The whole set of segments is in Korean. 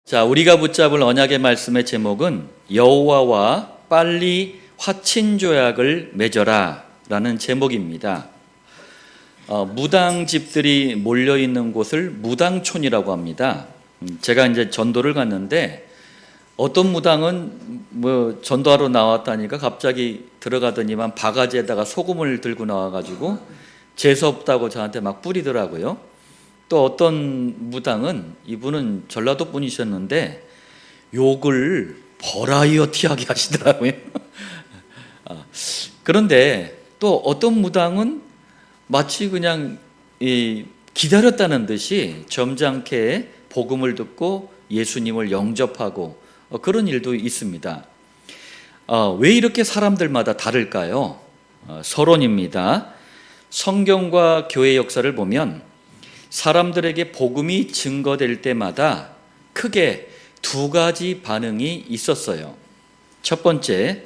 자, 우리가 붙잡을 언약의 말씀의 제목은 여호와와 빨리 화친 조약을 맺어라 라는 제목입니다. 무당집들이 몰려있는 곳을 무당촌이라고 합니다. 제가 이제 전도를 갔는데 어떤 무당은 전도하러 나왔다니까 갑자기 들어가더니만 바가지에다가 소금을 들고 나와가지고 재수없다고 저한테 막 뿌리더라고요. 또 어떤 무당은, 이분은 전라도 분이셨는데 욕을 버라이어티하게 하시더라고요. 그런데 또 어떤 무당은 마치 그냥 기다렸다는 듯이 점잖게 복음을 듣고 예수님을 영접하고 그런 일도 있습니다. 왜 이렇게 사람들마다 다를까요? 서론입니다. 성경과 교회 역사를 보면 사람들에게 복음이 증거될 때마다 크게 두 가지 반응이 있었어요. 첫 번째,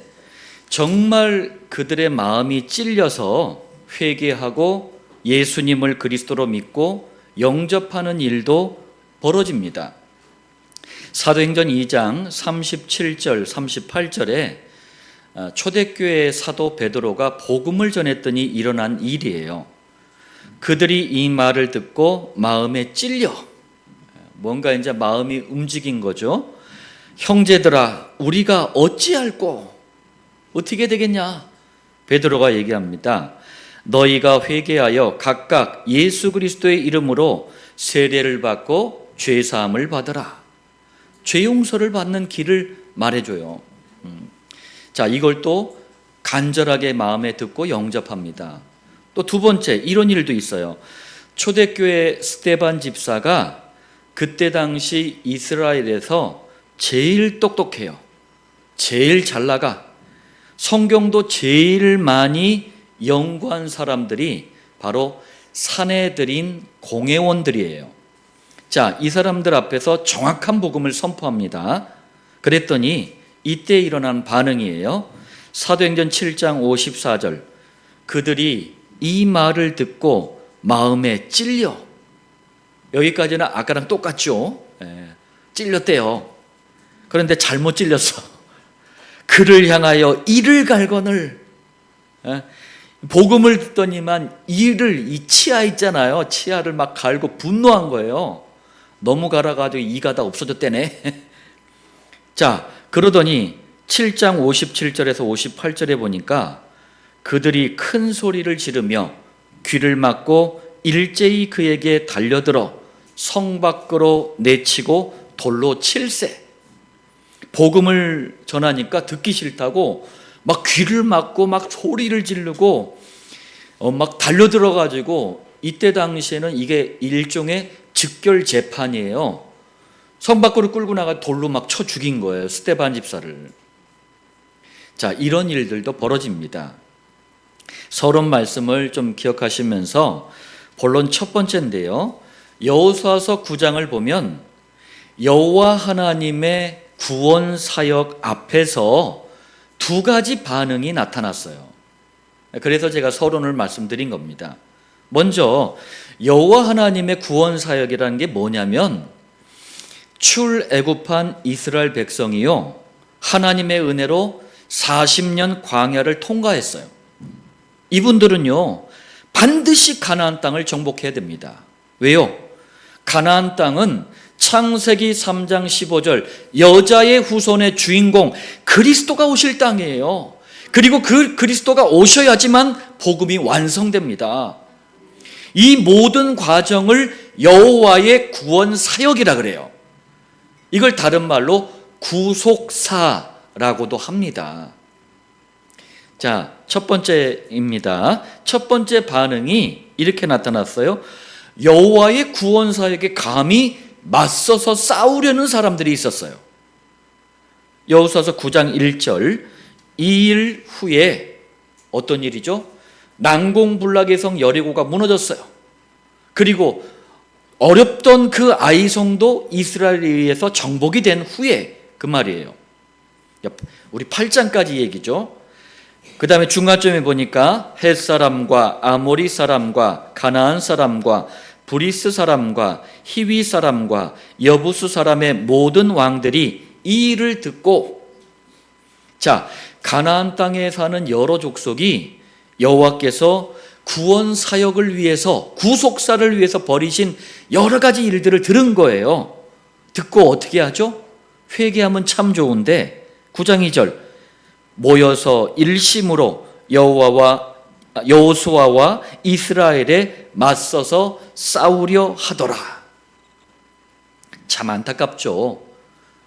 정말 그들의 마음이 찔려서 회개하고 예수님을 그리스도로 믿고 영접하는 일도 벌어집니다. 사도행전 2장 37절 38절에 초대교회 사도 베드로가 복음을 전했더니 일어난 일이에요. 그들이 이 말을 듣고 마음에 찔려, 뭔가 이제 마음이 움직인 거죠. 형제들아, 우리가 어찌할꼬? 어떻게 되겠냐? 베드로가 얘기합니다. 너희가 회개하여 각각 예수 그리스도의 이름으로 세례를 받고 죄 사함을 받으라. 죄 용서를 받는 길을 말해줘요. 자, 이걸 또 간절하게 마음에 듣고 영접합니다. 또 두 번째, 이런 일도 있어요. 초대교회 스데반 집사가 그때 당시 이스라엘에서 제일 똑똑해요. 제일 잘 나가. 성경도 제일 많이 연구한 사람들이 바로 사내들인 공회원들이에요. 자, 이 사람들 앞에서 정확한 복음을 선포합니다. 그랬더니 이때 일어난 반응이에요. 사도행전 7장 54절. 그들이 이 말을 듣고 마음에 찔려. 여기까지는 아까랑 똑같죠. 찔렸대요. 그런데 잘못 찔렸어. 그를 향하여 이를 갈거늘. 복음을 듣더니만 이를, 이 치아 있잖아요. 치아를 막 갈고 분노한 거예요. 너무 갈아가지고 이가 다 없어졌대네. 자, 그러더니 7장 57절에서 58절에 보니까 그들이 큰 소리를 지르며 귀를 막고 일제히 그에게 달려들어 성 밖으로 내치고 돌로 칠세. 복음을 전하니까 듣기 싫다고 막 귀를 막고 막 소리를 지르고 막 달려들어가지고, 이때 당시에는 이게 일종의 즉결 재판이에요. 성 밖으로 끌고 나가 돌로 막 쳐 죽인 거예요, 스데반 집사를. 자, 이런 일들도 벌어집니다. 서론 말씀을 좀 기억하시면서 본론 첫 번째인데요. 여호수아서 9장을 보면 여호와 하나님의 구원 사역 앞에서 두 가지 반응이 나타났어요. 그래서 제가 서론을 말씀드린 겁니다. 먼저 여호와 하나님의 구원 사역이라는 게 뭐냐면, 출애굽한 이스라엘 백성이요, 하나님의 은혜로 40년 광야를 통과했어요. 이분들은요, 반드시 가나안 땅을 정복해야 됩니다. 왜요? 가나안 땅은 창세기 3장 15절 여자의 후손의 주인공 그리스도가 오실 땅이에요. 그리고 그 그리스도가 오셔야지만 복음이 완성됩니다. 이 모든 과정을 여호와의 구원 사역이라 그래요. 이걸 다른 말로 구속사라고도 합니다. 자, 첫 번째입니다. 첫 번째 반응이 이렇게 나타났어요. 여호와의 구원 사역에 감히 맞서서 싸우려는 사람들이 있었어요. 여호수아서 9장 1절, 이 일 후에 어떤 일이죠? 난공불락의 성 여리고가 무너졌어요. 그리고 어렵던 그 아이성도 이스라엘에 의해서 정복이 된 후에, 그 말이에요. 우리 8장까지 얘기죠. 그 다음에 중간쯤에 보니까 헷 사람과 아모리 사람과 가나안 사람과 브리스 사람과 히위 사람과 여부수 사람의 모든 왕들이 이 일을 듣고, 자, 가나안 땅에 사는 여러 족속이 여호와께서 구원 사역을 위해서, 구속사를 위해서 벌이신 여러 가지 일들을 들은 거예요. 듣고 어떻게 하죠? 회개하면 참 좋은데 9장 2절, 모여서 일심으로 여호수아와 이스라엘에 맞서서 싸우려 하더라. 참 안타깝죠.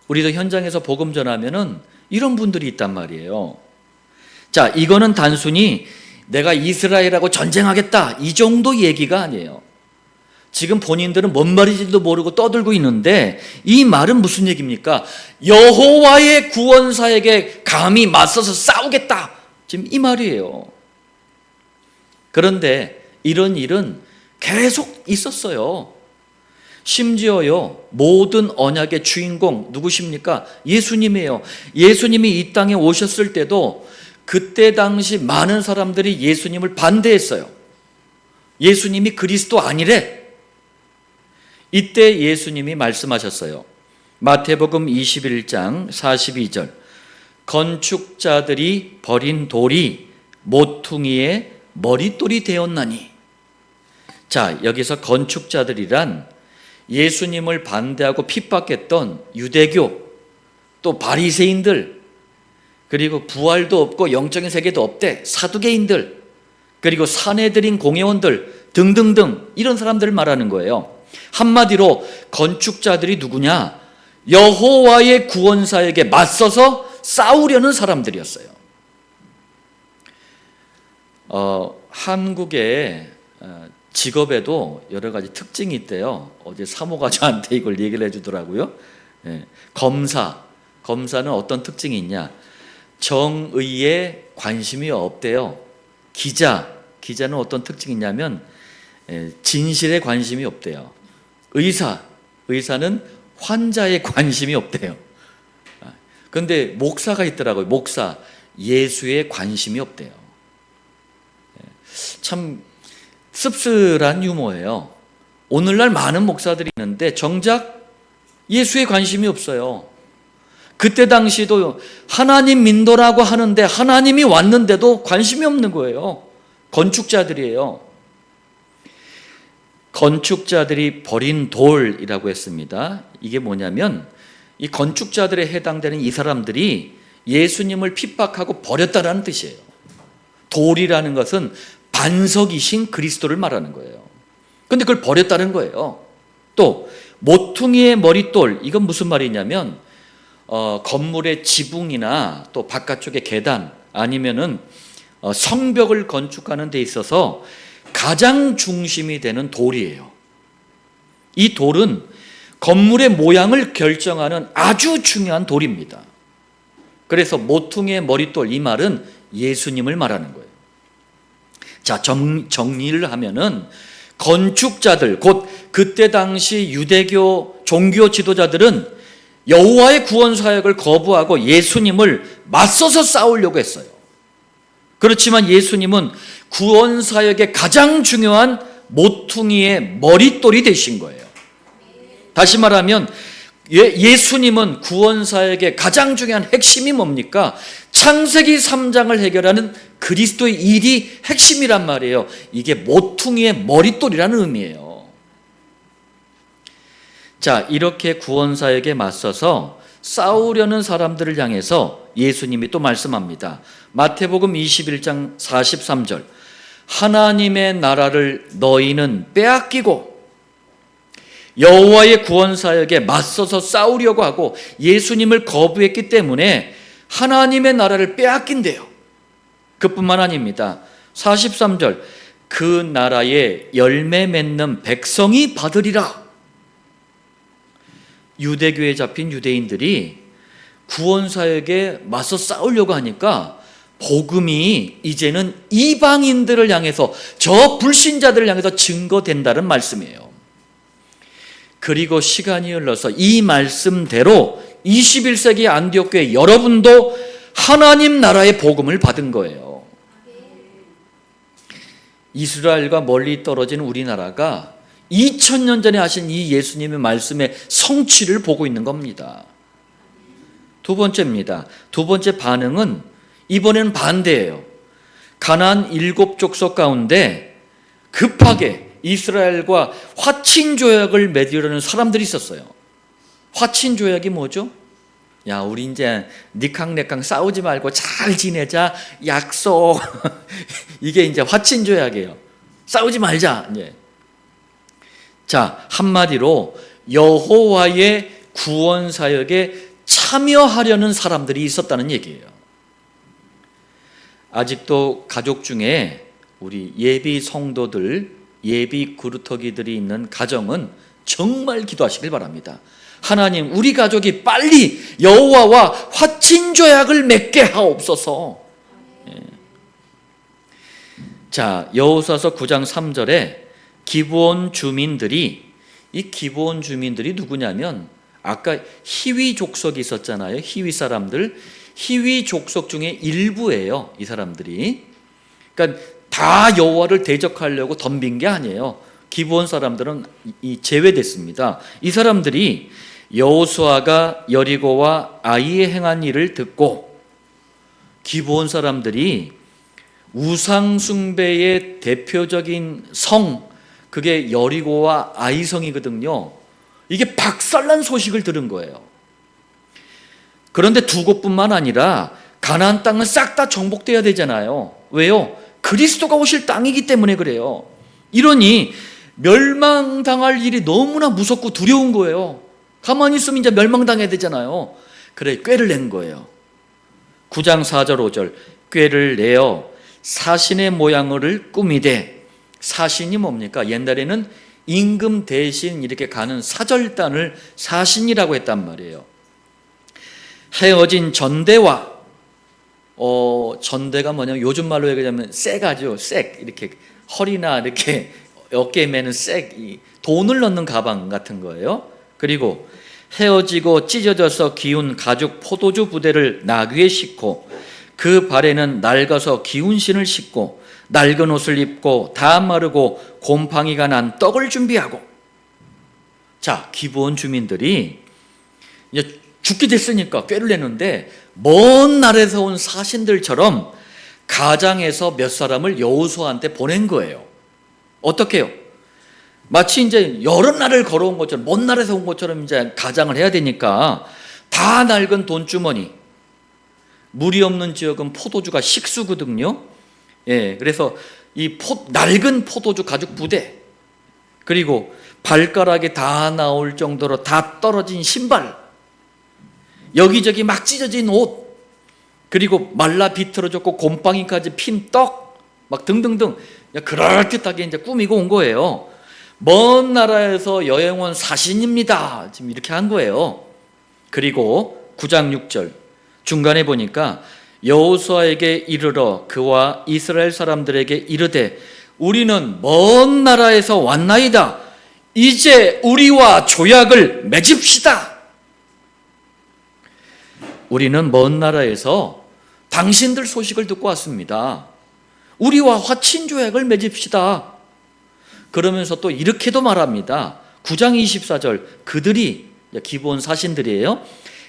우리도 현장에서 복음 전하면은 이런 분들이 있단 말이에요. 자, 이거는 단순히 내가 이스라엘하고 전쟁하겠다 이 정도 얘기가 아니에요. 지금 본인들은 뭔 말인지도 모르고 떠들고 있는데 이 말은 무슨 얘기입니까? 여호와의 구원사에게 감히 맞서서 싸우겠다, 지금 이 말이에요. 그런데 이런 일은 계속 있었어요. 심지어요, 모든 언약의 주인공 누구십니까? 예수님이에요. 예수님이 이 땅에 오셨을 때도 그때 당시 많은 사람들이 예수님을 반대했어요. 예수님이 그리스도 아니래. 이때 예수님이 말씀하셨어요. 마태복음 21장 42절, 건축자들이 버린 돌이 모퉁이의 머릿돌이 되었나니. 자, 여기서 건축자들이란 예수님을 반대하고 핍박했던 유대교, 또 바리새인들, 그리고 부활도 없고 영적인 세계도 없대 사두개인들, 그리고 사내들인 공회원들 등등등, 이런 사람들을 말하는 거예요. 한마디로 건축자들이 누구냐? 여호와의 구원사에게 맞서서 싸우려는 사람들이었어요. 한국의 직업에도 여러 가지 특징이 있대요. 어제 사모가 저한테 이걸 얘기를 해주더라고요. 검사는 어떤 특징이 있냐? 정의에 관심이 없대요. 기자는 어떤 특징이 있냐면 진실에 관심이 없대요. 의사는 환자에 관심이 없대요. 그런데 목사가 있더라고요. 목사, 예수에 관심이 없대요. 참 씁쓸한 유머예요. 오늘날 많은 목사들이 있는데 정작 예수에 관심이 없어요. 그때 당시도 하나님 믿노라고 하는데 하나님이 왔는데도 관심이 없는 거예요. 건축자들이에요. 건축자들이 버린 돌이라고 했습니다. 이게 뭐냐면 이 건축자들에 해당되는 이 사람들이 예수님을 핍박하고 버렸다라는 뜻이에요. 돌이라는 것은 반석이신 그리스도를 말하는 거예요. 그런데 그걸 버렸다는 거예요. 또 모퉁이의 머릿돌, 이건 무슨 말이냐면 건물의 지붕이나 또 바깥쪽의 계단, 아니면은 성벽을 건축하는 데 있어서 가장 중심이 되는 돌이에요. 이 돌은 건물의 모양을 결정하는 아주 중요한 돌입니다. 그래서 모퉁이의 머릿돌, 이 말은 예수님을 말하는 거예요. 자, 정리를 하면은 건축자들, 곧 그때 당시 유대교 종교 지도자들은 여호와의 구원 사역을 거부하고 예수님을 맞서서 싸우려고 했어요. 그렇지만 예수님은 구원 사역의 가장 중요한 모퉁이의 머릿돌이 되신 거예요. 다시 말하면 예수님은 구원 사역의 가장 중요한 핵심이 뭡니까? 창세기 3장을 해결하는 그리스도의 일이 핵심이란 말이에요. 이게 모퉁이의 머릿돌이라는 의미예요. 자, 이렇게 구원 사역에 맞서서 싸우려는 사람들을 향해서 예수님이 또 말씀합니다. 마태복음 21장 43절, 하나님의 나라를 너희는 빼앗기고, 여호와의 구원 사역에 맞서서 싸우려고 하고 예수님을 거부했기 때문에 하나님의 나라를 빼앗긴대요. 그뿐만 아닙니다. 43절, 그 나라에 열매 맺는 백성이 받으리라. 유대교에 잡힌 유대인들이 구원 사역에 맞서 싸우려고 하니까 복음이 이제는 이방인들을 향해서, 저 불신자들을 향해서 증거된다는 말씀이에요. 그리고 시간이 흘러서 이 말씀대로 21세기 안디옥교회 여러분도 하나님 나라의 복음을 받은 거예요. 이스라엘과 멀리 떨어진 우리나라가 2000년 전에 하신 이 예수님의 말씀의 성취를 보고 있는 겁니다. 두 번째입니다. 두 번째 반응은 이번에는 반대예요. 가나안 7족속 가운데 급하게 이스라엘과 화친조약을 맺으려는 사람들이 있었어요. 화친조약이 뭐죠? 야, 우리 이제 니캉네캉 싸우지 말고 잘 지내자 약속. 이게 이제 화친조약이에요. 싸우지 말자. 이제. 자, 한마디로 여호와의 구원 사역에 참여하려는 사람들이 있었다는 얘기예요. 아직도 가족 중에 우리 예비 성도들, 예비 그루터기들이 있는 가정은 정말 기도하시길 바랍니다. 하나님, 우리 가족이 빨리 여호와와 화친조약을 맺게 하옵소서. 자, 여호수아서 9장 3절에 기브온 주민들이, 이 기브온 주민들이 누구냐면 아까 히위 족속이 있었잖아요. 히위 사람들, 히위 족속 중에 일부예요. 이 사람들이. 그러니까 다 여호와를 대적하려고 덤빈 게 아니에요. 기브온 사람들은 제외됐습니다. 이 사람들이 여호수아가 여리고와 아이에 행한 일을 듣고, 기브온 사람들이 우상 숭배의 대표적인 성, 그게 여리고와 아이성이거든요. 이게 박살난 소식을 들은 거예요. 그런데 두 곳뿐만 아니라 가나안 땅은 싹 다 정복돼야 되잖아요. 왜요? 그리스도가 오실 땅이기 때문에 그래요. 이러니 멸망당할 일이 너무나 무섭고 두려운 거예요. 가만히 있으면 이제 멸망당해야 되잖아요. 그래, 꾀를 낸 거예요. 9장 4절 5절 꾀를 내어 사신의 모양을 꾸미되, 사신이 뭡니까? 옛날에는 임금 대신 이렇게 가는 사절단을 사신이라고 했단 말이에요. 헤어진 전대와, 전대가 뭐냐면 요즘 말로 얘기하자면 쇠가죠. 쇠, 이렇게 허리나 이렇게 어깨에 매는 쇠, 돈을 넣는 가방 같은 거예요. 그리고 헤어지고 찢어져서 기운 가죽 포도주 부대를 나귀에 싣고, 그 발에는 낡아서 기운 신을 신고 낡은 옷을 입고 다 마르고 곰팡이가 난 떡을 준비하고. 자, 기브온 주민들이 이제 죽게 됐으니까 꾀를 내는데 먼 나라에서 온 사신들처럼 가장에서 몇 사람을 여호수아한테 보낸 거예요. 어떻게 해요? 마치 이제 여러 나라를 걸어온 것처럼, 먼 나라에서 온 것처럼 이제 가장을 해야 되니까 다 낡은 돈주머니, 물이 없는 지역은 포도주가 식수거든요. 예, 그래서 이 낡은 포도주 가죽 부대, 그리고 발가락에 다 나올 정도로 다 떨어진 신발, 여기저기 막 찢어진 옷, 그리고 말라 비틀어졌고 곰팡이까지 핀 떡, 막 등등등 그럴듯하게 이제 꾸미고 온 거예요. 먼 나라에서 여행 온 사신입니다. 지금 이렇게 한 거예요. 그리고 9장 6절 중간에 보니까 여호수아에게 이르러 그와 이스라엘 사람들에게 이르되 우리는 먼 나라에서 왔나이다. 이제 우리와 조약을 맺읍시다. 우리는 먼 나라에서 당신들 소식을 듣고 왔습니다. 우리와 화친 조약을 맺읍시다. 그러면서 또 이렇게도 말합니다. 9장 24절 그들이 기브온 사신들이에요.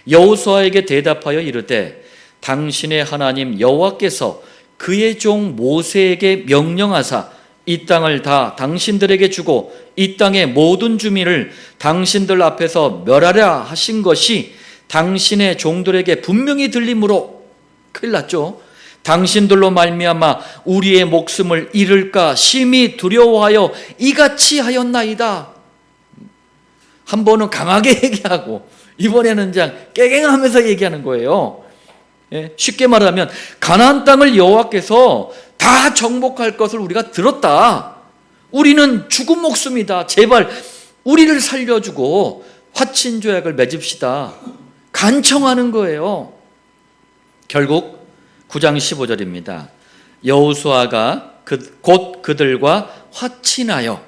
여호수아에게 대답하여 이르되 당신의 하나님 여호와께서 그의 종 모세에게 명령하사 이 땅을 다 당신들에게 주고 이 땅의 모든 주민을 당신들 앞에서 멸하려 하신 것이 당신의 종들에게 분명히 들리므로, 큰일 났죠. 당신들로 말미암아 우리의 목숨을 잃을까 심히 두려워하여 이같이 하였나이다. 한 번은 강하게 얘기하고 이번에는 그냥 깨갱하면서 얘기하는 거예요. 예? 쉽게 말하면 가나안 땅을 여호와께서 다 정복할 것을 우리가 들었다. 우리는 죽은 목숨이다. 제발 우리를 살려주고 화친 조약을 맺읍시다. 간청하는 거예요. 결국 9장 15절입니다. 여호수아가 곧 그들과 화친하여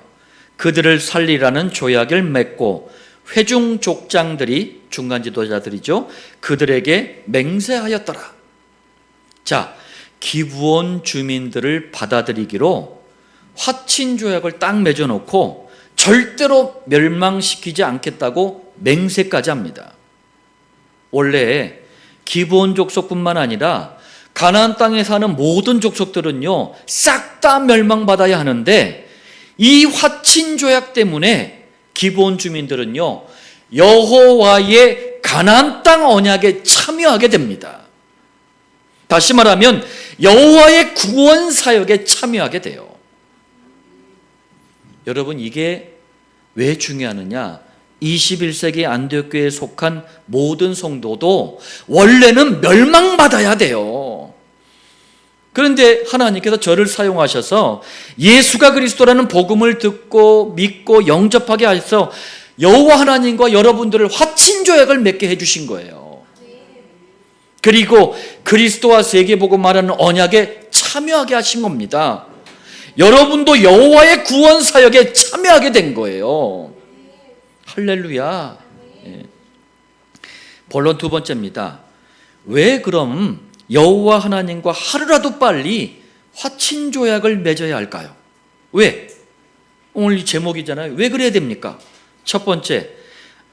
그들을 살리라는 조약을 맺고 회중 족장들이, 중간 지도자들이죠, 그들에게 맹세하였더라. 자, 기브온 주민들을 받아들이기로 화친 조약을 딱 맺어놓고 절대로 멸망시키지 않겠다고 맹세까지 합니다. 원래 기브온 족속뿐만 아니라 가나안 땅에 사는 모든 족속들은요, 싹 다 멸망받아야 하는데 이 화친 조약 때문에 기브온 주민들은요, 여호와의 가나안 땅 언약에 참여하게 됩니다. 다시 말하면 여호와의 구원 사역에 참여하게 돼요. 여러분, 이게 왜 중요하느냐? 21세기 안디옥교회에 속한 모든 성도도 원래는 멸망받아야 돼요. 그런데 하나님께서 저를 사용하셔서 예수가 그리스도라는 복음을 듣고 믿고 영접하게 하셔서 여호와 하나님과 여러분들을 화친 조약을 맺게 해주신 거예요. 그리고 그리스도와 세계복음 말하는 언약에 참여하게 하신 겁니다. 여러분도 여호와의 구원 사역에 참여하게 된 거예요. 할렐루야. 본론 두 번째입니다. 왜 그럼 여호와 하나님과 하루라도 빨리 화친 조약을 맺어야 할까요? 왜? 오늘 이 제목이잖아요. 왜 그래야 됩니까? 첫 번째,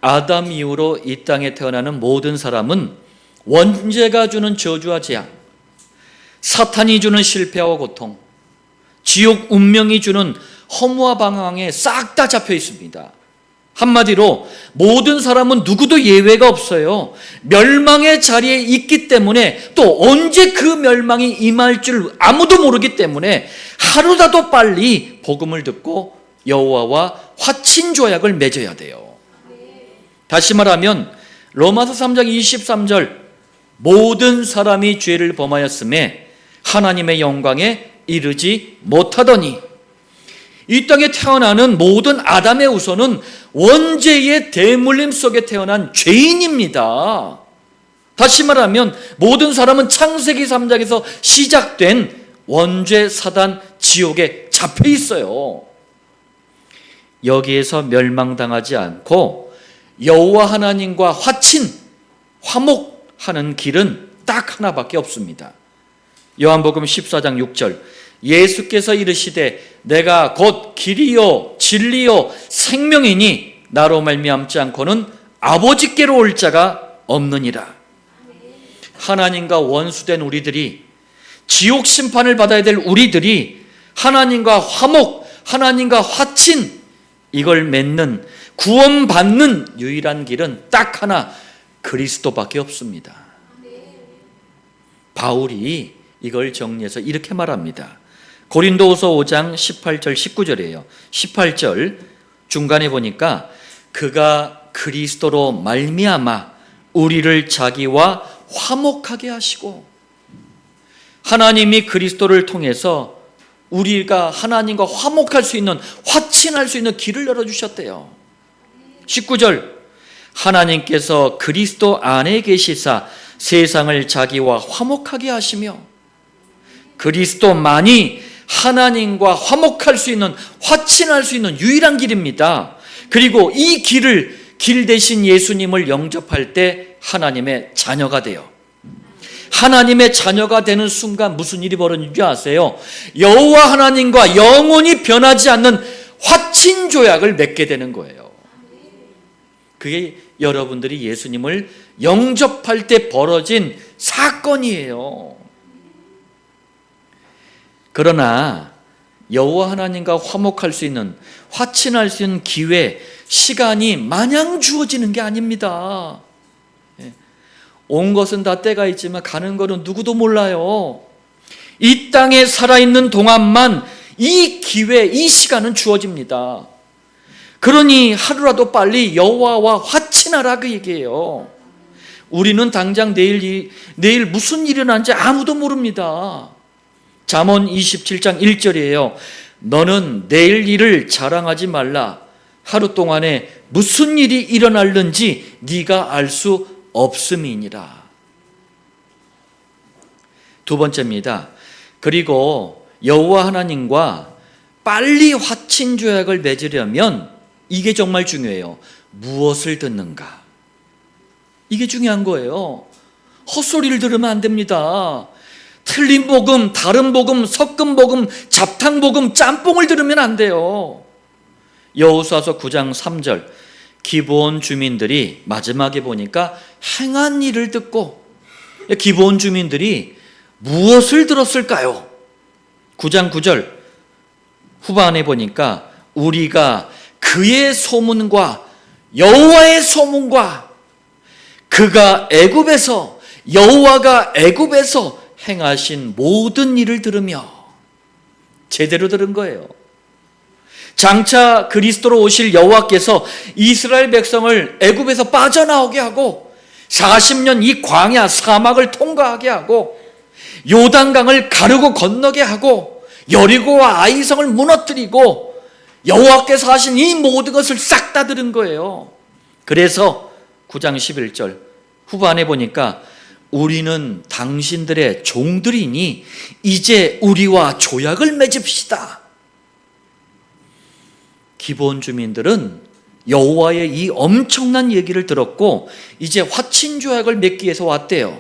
아담 이후로 이 땅에 태어나는 모든 사람은 원죄가 주는 저주와 재앙, 사탄이 주는 실패와 고통, 지옥 운명이 주는 허무와 방황에 싹 다 잡혀 있습니다. 한마디로 모든 사람은 누구도 예외가 없어요. 멸망의 자리에 있기 때문에, 또 언제 그 멸망이 임할 줄 아무도 모르기 때문에 하루라도 빨리 복음을 듣고 여호와와 화친 조약을 맺어야 돼요. 다시 말하면 로마서 3장 23절, 모든 사람이 죄를 범하였음에 하나님의 영광에 이르지 못하더니, 이 땅에 태어나는 모든 아담의 후손은 원죄의 대물림 속에 태어난 죄인입니다. 다시 말하면 모든 사람은 창세기 3장에서 시작된 원죄 사단 지옥에 잡혀 있어요. 여기에서 멸망당하지 않고 여호와 하나님과 화목하는 길은 딱 하나밖에 없습니다. 요한복음 14장 6절, 예수께서 이르시되 내가 곧 길이요 진리요 생명이니 나로 말미암지 않고는 아버지께로 올 자가 없느니라. 하나님과 원수된 우리들이, 지옥 심판을 받아야 될 우리들이 하나님과 화목, 하나님과 화친, 이걸 맺는, 구원받는 유일한 길은 딱 하나, 그리스도밖에 없습니다. 바울이 이걸 정리해서 이렇게 말합니다. 고린도후서 5장 18절 19절이에요. 18절 중간에 보니까 그가 그리스도로 말미암아 우리를 자기와 화목하게 하시고, 하나님이 그리스도를 통해서 우리가 하나님과 화목할 수 있는, 화친할 수 있는 길을 열어주셨대요. 19절, 하나님께서 그리스도 안에 계시사 세상을 자기와 화목하게 하시며, 그리스도만이 하나님과 화목할 수 있는, 화친할 수 있는 유일한 길입니다. 그리고 이 길 대신 예수님을 영접할 때 하나님의 자녀가 돼요. 하나님의 자녀가 되는 순간 무슨 일이 벌어지는지 아세요? 여호와 하나님과 영원히 변하지 않는 화친 조약을 맺게 되는 거예요. 그게 여러분들이 예수님을 영접할 때 벌어진 사건이에요. 그러나 여호와 하나님과 화목할 수 있는, 화친할 수 있는 기회, 시간이 마냥 주어지는 게 아닙니다. 온 것은 다 때가 있지만 가는 것은 누구도 몰라요. 이 땅에 살아있는 동안만 이 기회, 이 시간은 주어집니다. 그러니 하루라도 빨리 여호와와 화친하라, 그 얘기예요. 우리는 당장 내일 무슨 일이 일어난지 아무도 모릅니다. 잠언 27장 1절이에요. 너는 내일 일을 자랑하지 말라. 하루 동안에 무슨 일이 일어날는지 네가 알 수 없음이니라. 두 번째입니다. 그리고 여호와 하나님과 빨리 화친 조약을 맺으려면 이게 정말 중요해요. 무엇을 듣는가? 이게 중요한 거예요. 헛소리를 들으면 안 됩니다. 틀린 복음, 다른 복음, 섞은 복음, 잡탕 복음, 짬뽕을 들으면 안 돼요. 여호수아서 9장 3절, 기브온 주민들이 마지막에 보니까 행한 일을 듣고, 기브온 주민들이 무엇을 들었을까요? 9장 9절 후반에 보니까 우리가 그의 소문과 여호와의 소문과 여호와가 애굽에서 행하신 모든 일을 들으며, 제대로 들은 거예요. 장차 그리스도로 오실 여호와께서 이스라엘 백성을 애굽에서 빠져나오게 하고 40년 이 광야 사막을 통과하게 하고 요단강을 가르고 건너게 하고 여리고와 아이성을 무너뜨리고 여호와께서 하신 이 모든 것을 싹 다 들은 거예요. 그래서 9장 11절 후반에 보니까 우리는 당신들의 종들이니 이제 우리와 조약을 맺읍시다. 기브온 주민들은 여호와의 이 엄청난 얘기를 들었고 이제 화친 조약을 맺기 위해서 왔대요.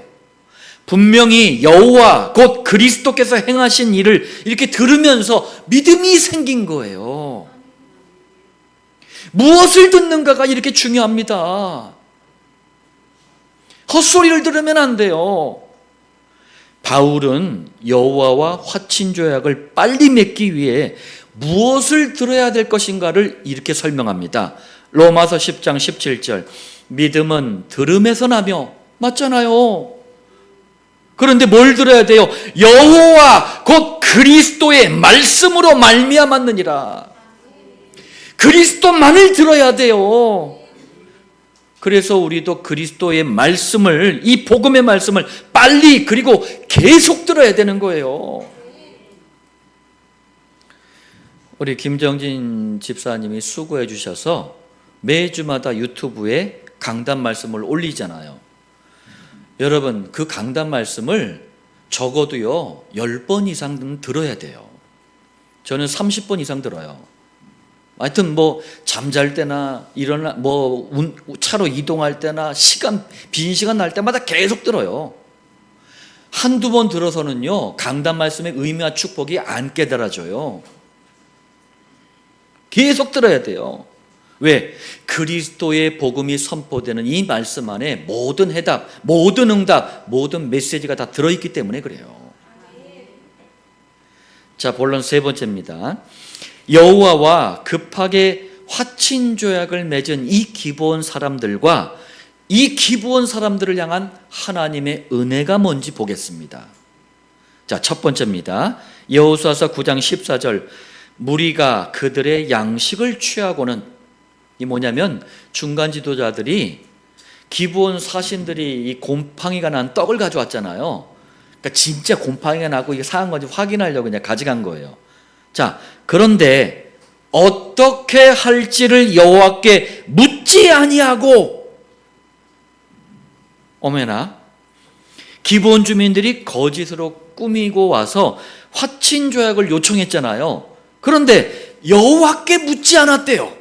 분명히 여호와 곧 그리스도께서 행하신 일을 이렇게 들으면서 믿음이 생긴 거예요. 무엇을 듣는가가 이렇게 중요합니다. 헛소리를 들으면 안 돼요. 바울은 여호와와 화친 조약을 빨리 맺기 위해 무엇을 들어야 될 것인가를 이렇게 설명합니다. 로마서 10장 17절, 믿음은 들음에서 나며, 맞잖아요. 그런데 뭘 들어야 돼요? 여호와 곧 그리스도의 말씀으로 말미암았느니라. 그리스도만을 들어야 돼요. 그래서 우리도 그리스도의 말씀을, 이 복음의 말씀을 빨리 그리고 계속 들어야 되는 거예요. 우리 김정진 집사님이 수고해 주셔서 매주마다 유튜브에 강단 말씀을 올리잖아요. 여러분, 그 강단 말씀을 적어도요 10번 이상 들어야 돼요. 저는 30번 이상 들어요. 하여튼 잠잘 때나 일어나 차로 이동할 때나 빈 시간 날 때마다 계속 들어요. 한두 번 들어서는요 강단 말씀의 의미와 축복이 안 깨달아져요. 계속 들어야 돼요. 왜? 그리스도의 복음이 선포되는 이 말씀 안에 모든 해답, 모든 응답, 모든 메시지가 다 들어있기 때문에 그래요. 자, 본론 세 번째입니다. 여호와와 급하게 화친 조약을 맺은 이 기브온 사람들과 이 기브온 사람들을 향한 하나님의 은혜가 뭔지 보겠습니다. 자, 첫 번째입니다. 여호수아서 9장 14절, 무리가 그들의 양식을 취하고는, 이 뭐냐면 중간 지도자들이 기브온 사신들이 이 곰팡이가 난 떡을 가져왔잖아요. 그러니까 진짜 곰팡이가 나고 이게 상한 건지 확인하려고 그냥 가져간 거예요. 자, 그런데 어떻게 할지를 여호와께 묻지 아니하고, 어머나, 기브온 주민들이 거짓으로 꾸미고 와서 화친 조약을 요청했잖아요. 그런데 여호와께 묻지 않았대요.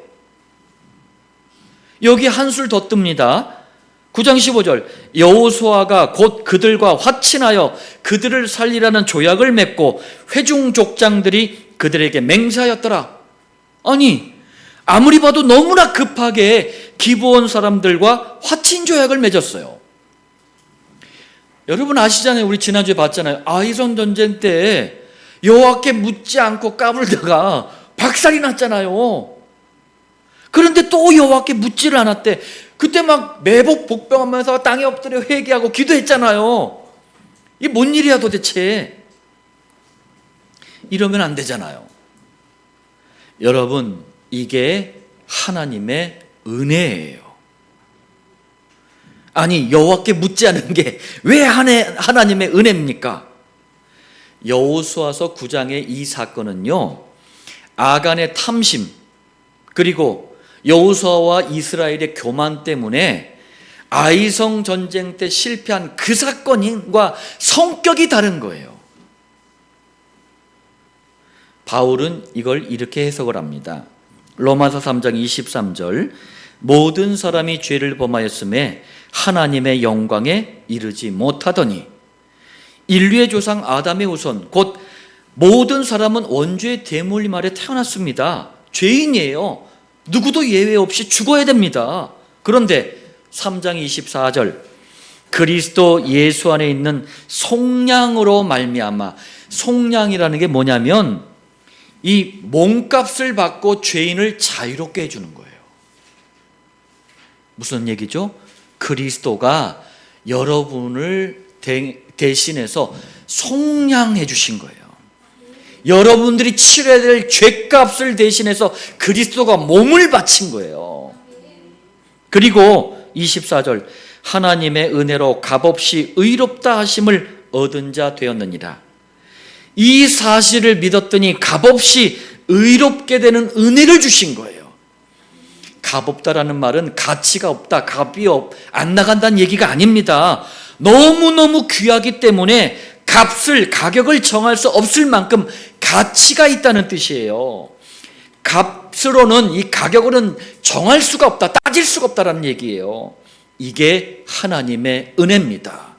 여기 한술 더 뜹니다. 9장 15절, 여호수아가 곧 그들과 화친하여 그들을 살리라는 조약을 맺고 회중 족장들이 그들에게 맹세하였더라. 아니, 아무리 봐도 너무나 급하게 기브온 사람들과 화친 조약을 맺었어요. 여러분 아시잖아요. 우리 지난주에 봤잖아요. 아이성 전쟁 때 여호와께 묻지 않고 까불다가 박살이 났잖아요. 그런데 또 여호와께 묻지를 않았대. 그때 막 매복 복병하면서 땅에 엎드려 회개하고 기도했잖아요. 이게 뭔 일이야 도대체. 이러면 안 되잖아요. 여러분, 이게 하나님의 은혜예요. 아니, 여호와께 묻지 않은 게 왜 하나님의 은혜입니까? 여호수아서 9장의 이 사건은요, 아간의 탐심, 그리고 여호수아와 이스라엘의 교만 때문에 아이성 전쟁 때 실패한 그 사건과 성격이 다른 거예요. 바울은 이걸 이렇게 해석을 합니다. 로마서 3장 23절, 모든 사람이 죄를 범하였음에 하나님의 영광에 이르지 못하더니, 인류의 조상 아담의 후손 곧 모든 사람은 원죄의 대물림 아래 태어났습니다. 죄인이에요. 누구도 예외 없이 죽어야 됩니다. 그런데 3장 24절 그리스도 예수 안에 있는 속량으로 말미암아, 속량이라는 게 뭐냐면 이 몸값을 받고 죄인을 자유롭게 해주는 거예요. 무슨 얘기죠? 그리스도가 여러분을 대신해서 속량해 주신 거예요. 여러분들이 치러야 될 죄값을 대신해서 그리스도가 몸을 바친 거예요. 그리고 24절 하나님의 은혜로 값없이 의롭다 하심을 얻은 자 되었느니라. 이 사실을 믿었더니 값없이 의롭게 되는 은혜를 주신 거예요. 값없다라는 말은 가치가 없다, 값이 안 나간다는 얘기가 아닙니다. 너무너무 귀하기 때문에 가격을 정할 수 없을 만큼 가치가 있다는 뜻이에요. 값으로는, 이 가격으로는 정할 수가 없다, 따질 수가 없다라는 얘기예요. 이게 하나님의 은혜입니다.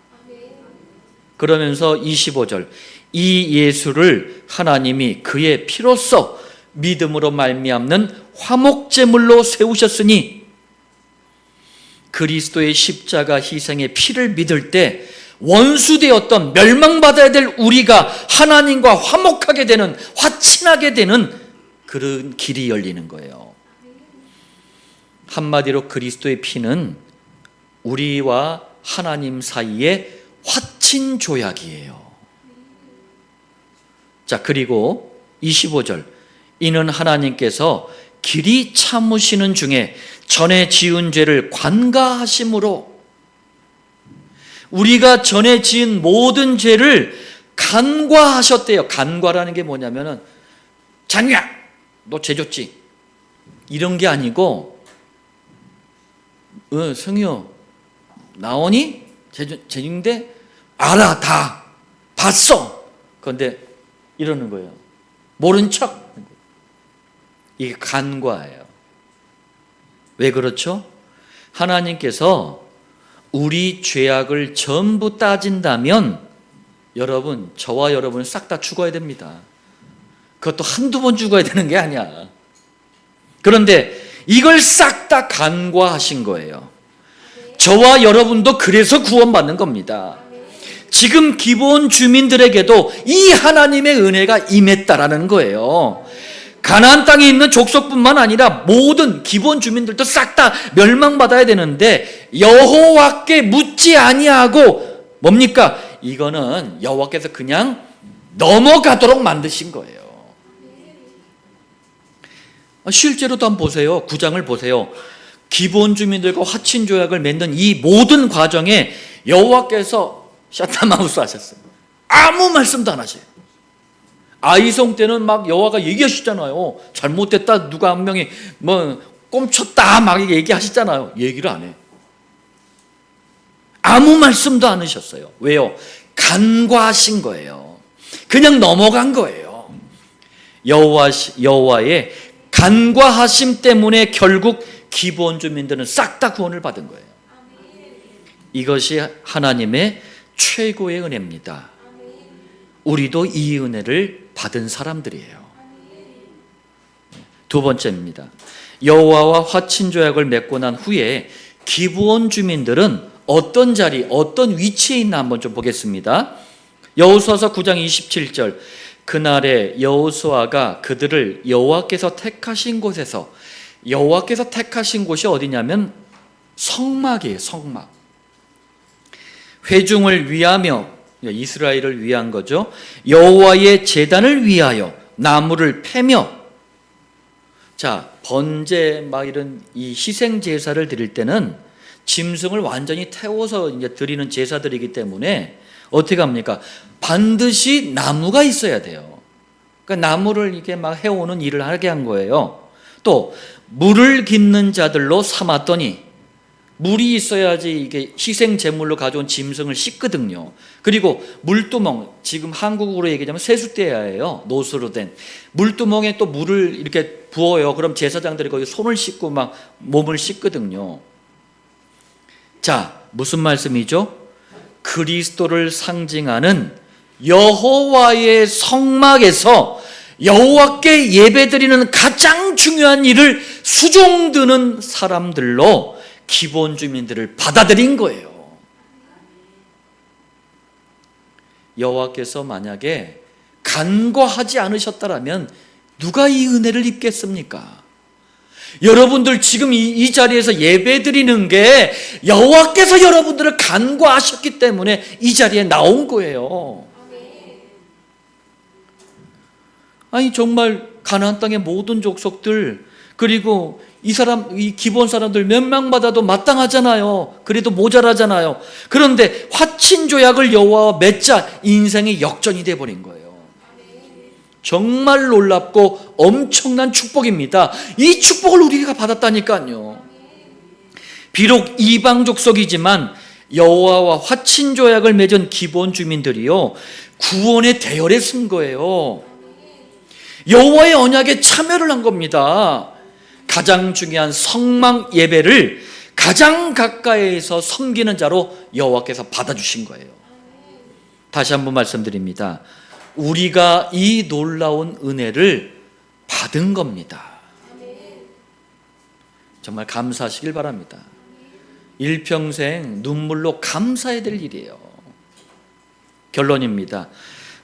그러면서 25절 이 예수를 하나님이 그의 피로써 믿음으로 말미암는 화목제물로 세우셨으니, 그리스도의 십자가 희생의 피를 믿을 때 원수되었던 멸망받아야 될 우리가 하나님과 화목하게 되는, 화친하게 되는 그런 길이 열리는 거예요. 한마디로 그리스도의 피는 우리와 하나님 사이의 화친 조약이에요. 자, 그리고 25절 이는 하나님께서 길이 참으시는 중에 전에 지은 죄를 관가하심으로, 우리가 전에 지은 모든 죄를 간과하셨대요. 간과라는 게 뭐냐면은 자녀야 너 죄 졌지, 이런 게 아니고 성희야 나오니? 죄인데 알아, 다 봤어. 그런데 이러는 거예요. 모른 척. 이게 간과예요. 왜 그렇죠? 하나님께서 우리 죄악을 전부 따진다면 여러분, 저와 여러분은 싹 다 죽어야 됩니다. 그것도 한두 번 죽어야 되는 게 아니야. 그런데 이걸 싹 다 간과하신 거예요. 저와 여러분도 그래서 구원받는 겁니다. 지금 기본 주민들에게도 이 하나님의 은혜가 임했다라는 거예요. 가나안 땅에 있는 족속뿐만 아니라 모든 기본 주민들도 싹 다 멸망받아야 되는데 여호와께 묻지 아니하고, 뭡니까? 이거는 여호와께서 그냥 넘어가도록 만드신 거예요. 실제로도 한번 보세요. 9장을 보세요. 기본 주민들과 화친 조약을 맺는 이 모든 과정에 여호와께서 샤타마우스 하셨어요. 아무 말씀도 안 하세요. 아이송 때는 막 여호와가 얘기하시잖아요. 잘못됐다, 누가 한 명이 뭐 꼼쳤다 막 얘기하시잖아요. 얘기를 안 해. 아무 말씀도 안 하셨어요. 왜요? 간과하신 거예요. 그냥 넘어간 거예요. 여호와의 간과하심 때문에 결국 기본 주민들은 싹 다 구원을 받은 거예요. 이것이 하나님의 최고의 은혜입니다. 우리도 이 은혜를 받은 사람들이에요. 두 번째입니다. 여호와와 화친 조약을 맺고 난 후에 기브온 주민들은 어떤 자리, 어떤 위치에 있나 한번 좀 보겠습니다. 여호수아서 9장 27절 그날에 여호수아가 그들을 여호와께서 택하신 곳에서, 여호와께서 택하신 곳이 어디냐면 성막이에요. 성막. 회중을 위하며, 이스라엘을 위한 거죠. 여호와의 제단을 위하여 나무를 패며, 자, 번제 막 이런 이 희생 제사를 드릴 때는 짐승을 완전히 태워서 이제 드리는 제사들이기 때문에 어떻게 합니까? 반드시 나무가 있어야 돼요. 그러니까 나무를 이렇게 막 해오는 일을 하게 한 거예요. 또 물을 깃는 자들로 삼았더니, 물이 있어야지 이게 희생 제물로 가져온 짐승을 씻거든요. 그리고 물두멍, 지금 한국으로 얘기하면 세숫대야예요. 노수로 된 물두멍에 또 물을 이렇게 부어요. 그럼 제사장들이 거기 손을 씻고 막 몸을 씻거든요. 자, 무슨 말씀이죠? 그리스도를 상징하는 여호와의 성막에서 여호와께 예배드리는 가장 중요한 일을 수종드는 사람들로 기본 주민들을 받아들인 거예요. 여호와께서 만약에 간과하지 않으셨다라면 누가 이 은혜를 입겠습니까? 여러분들 지금 이 자리에서 예배 드리는 게 여호와께서 여러분들을 간과하셨기 때문에 이 자리에 나온 거예요. 아니 정말 가나안 땅의 모든 족속들, 그리고 이 기본 사람들 몇 명 받아도 마땅하잖아요. 그래도 모자라잖아요. 그런데 화친 조약을 여호와와 맺자 인생의 역전이 돼버린 거예요. 정말 놀랍고 엄청난 축복입니다. 이 축복을 우리가 받았다니까요. 비록 이방 족속이지만 여호와와 화친 조약을 맺은 기본 주민들이요, 구원의 대열에 선 거예요. 여호와의 언약에 참여를 한 겁니다. 가장 중요한 성막 예배를 가장 가까이에서 섬기는 자로 여호와께서 받아주신 거예요. 다시 한번 말씀드립니다. 우리가 이 놀라운 은혜를 받은 겁니다. 정말 감사하시길 바랍니다. 일평생 눈물로 감사해야 될 일이에요. 결론입니다.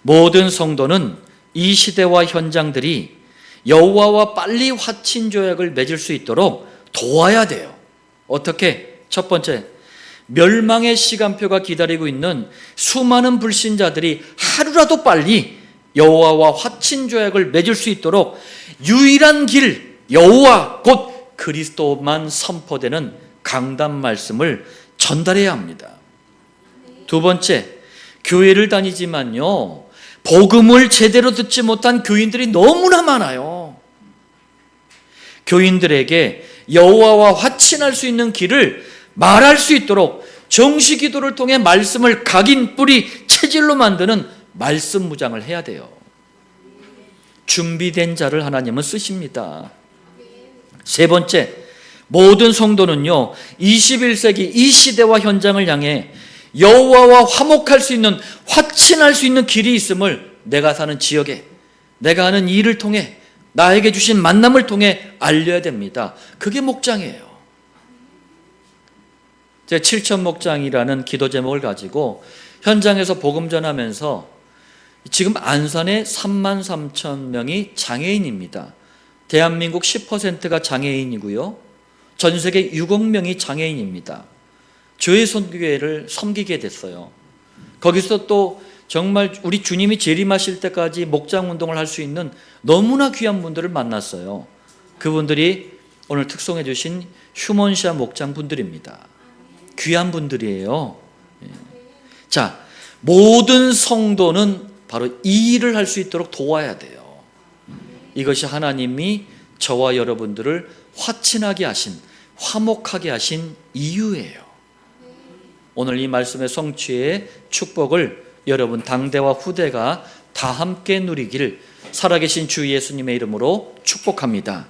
모든 성도는 이 시대와 현장들이 여호와와 빨리 화친 조약을 맺을 수 있도록 도와야 돼요. 어떻게? 첫 번째, 멸망의 시간표가 기다리고 있는 수많은 불신자들이 하루라도 빨리 여호와와 화친 조약을 맺을 수 있도록 유일한 길, 여호와 곧 그리스도만 선포되는 강단 말씀을 전달해야 합니다. 두 번째, 교회를 다니지만요, 복음을 제대로 듣지 못한 교인들이 너무나 많아요. 교인들에게 여호와와 화친할 수 있는 길을 말할 수 있도록 정시 기도를 통해 말씀을 각인, 뿌리, 체질로 만드는 말씀 무장을 해야 돼요. 준비된 자를 하나님은 쓰십니다. 세 번째, 모든 성도는요, 21세기 이 시대와 현장을 향해 여호와와 화목할 수 있는, 화친할 수 있는 길이 있음을 내가 사는 지역에, 내가 하는 일을 통해, 나에게 주신 만남을 통해 알려야 됩니다. 그게 목장이에요. 제가 7천 목장이라는 기도 제목을 가지고 현장에서 복음 전하면서 지금 안산에 33,000명이 장애인입니다. 대한민국 10%가 장애인이고요, 전 세계 6억 명이 장애인입니다. 교회 선교회를 섬기게 됐어요. 거기서 또 정말 우리 주님이 재림하실 때까지 목장 운동을 할 수 있는 너무나 귀한 분들을 만났어요. 그분들이 오늘 특송해 주신 휴먼시아 목장 분들입니다. 귀한 분들이에요. 자, 모든 성도는 바로 이 일을 할 수 있도록 도와야 돼요. 이것이 하나님이 저와 여러분들을 화친하게 하신, 화목하게 하신 이유예요. 오늘 이 말씀의 성취의 축복을 여러분 당대와 후대가 다 함께 누리길 살아계신 주 예수님의 이름으로 축복합니다.